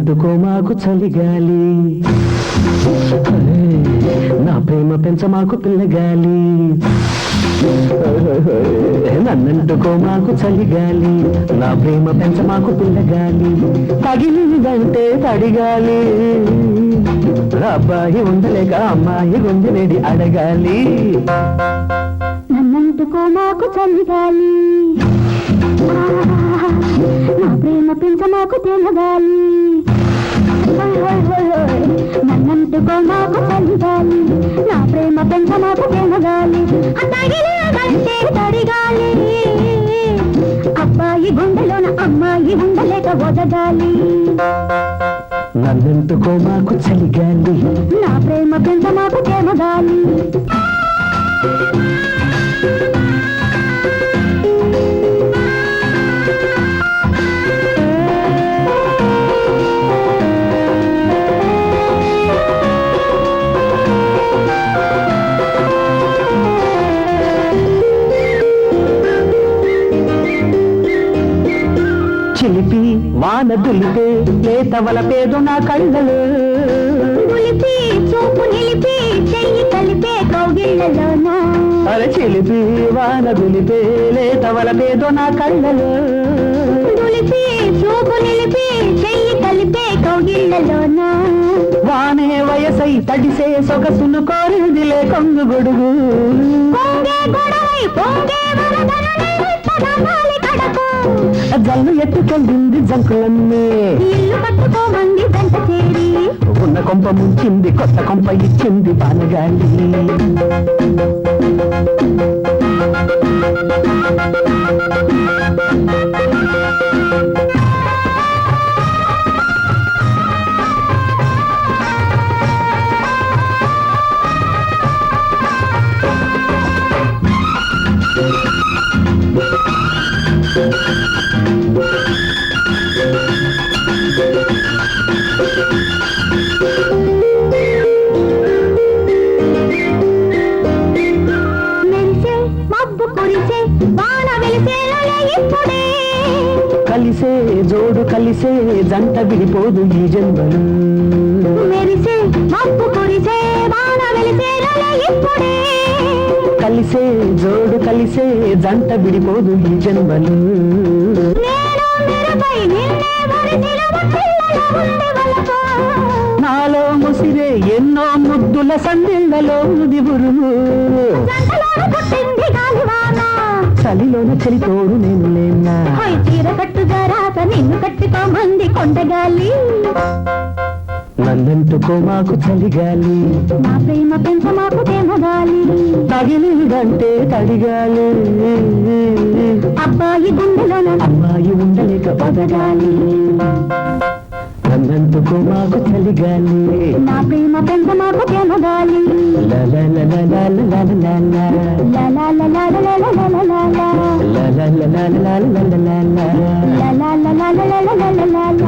నన్నంటుకో మాకు చలిగాలి, నా ప్రేమ పెంచ మాకు పిల్లగాలి. నన్నంటుకో మాకు చలిగాలి, నా ప్రేమ పెంచ మాకు పిల్లగాలి. తగిలిందంటే తడిగాలి, అబ్బాయి ఉండలేక అమ్మాయి గుండెనేది అడగాలి. నన్నంటుకో మాకు చలిగాలి, నా ప్రేమ పెంచ మాకు తెలగాలి. నన్నంటుకో మాకు చలిగాలి, నా ప్రేమ పెంచ మాకు తెలగాలి. తగిలిందంటే తడిగాలి, అబ్బాయి గుండెలోన అమ్మాయి ఉండలేక వదగాలి. నన్నంటుకో మాకు చలిగాలి, నా ప్రేమ పెంచ మాకు తెలగాలి. చిలిపి వాన దులిపే లేతవల పేదు నా కళ్ళలో, దులిపి చూపు నిలిపి చెయ్యి కలిపే కౌగిళ్ళలోన. అరే చిలిపి వాన దులిపే లేతవల పేదు నా కళ్ళలో, దులిపి చూపు నిలిపి చెయ్యి కలిపే కౌగిళ్ళలోన. వానే వయసై తడిసే సొగసును కోరిందిలే కొంగు గొడుగు. పొంగే గొడవై పొంగే వరదననే పదనాలి కడకు. జల్లు ఎత్తుకెళ్ళింది జంకులన్నీ, ఇల్లు కట్టుకోమంది జంట చేరి. ఉన్న కొంప ముంచింది కొత్త కొంప ఇచ్చింది బానగాలి. మెరిసే మబ్బు కురిసే వాన వెలిసేలే ఇప్పుడే. కలిసే జోడు కలిసే జంట విడిపోదు ఈ జన్మలు. మెరిసే మబ్బు కురిసే వాన వెలిసేలే ఇప్పుడే. కలిసే జోడు కలిసే జంట విడిపోదు ఈ జన్మలు. నేను నిరపై నిన్నే వరిసిన వట్టిళ్ళలో ఉంది వలపు. నాలో ముసిరే ఎన్నో ముద్దుల సందిళ్ళలో దివురుము. జంటలోన పుట్టింది గాలివాన. చలిలోన చలితోడు నేను లేనా, హోయ్ చీర కట్టుగా రాక నిన్ను కట్టుకోమంది కొండగాలి. నన్నంటుకో మాకు చలిగాలి, నా ప్రేమ పెంచ మాకు తెమగాలి. తగిలిందంటే తడిగాలి, అబ్బాయి గుండెలోన అమ్మాయి ఉండలేక బదగాలి. నన్నంటుకో మాకు చలిగాలి, నా ప్రేమ పెంచ మాకు తెమగాలి. లలలలలలలలలల. లలలలలలలలలల. లలలలలలలలలల. లలలలలలలలలల.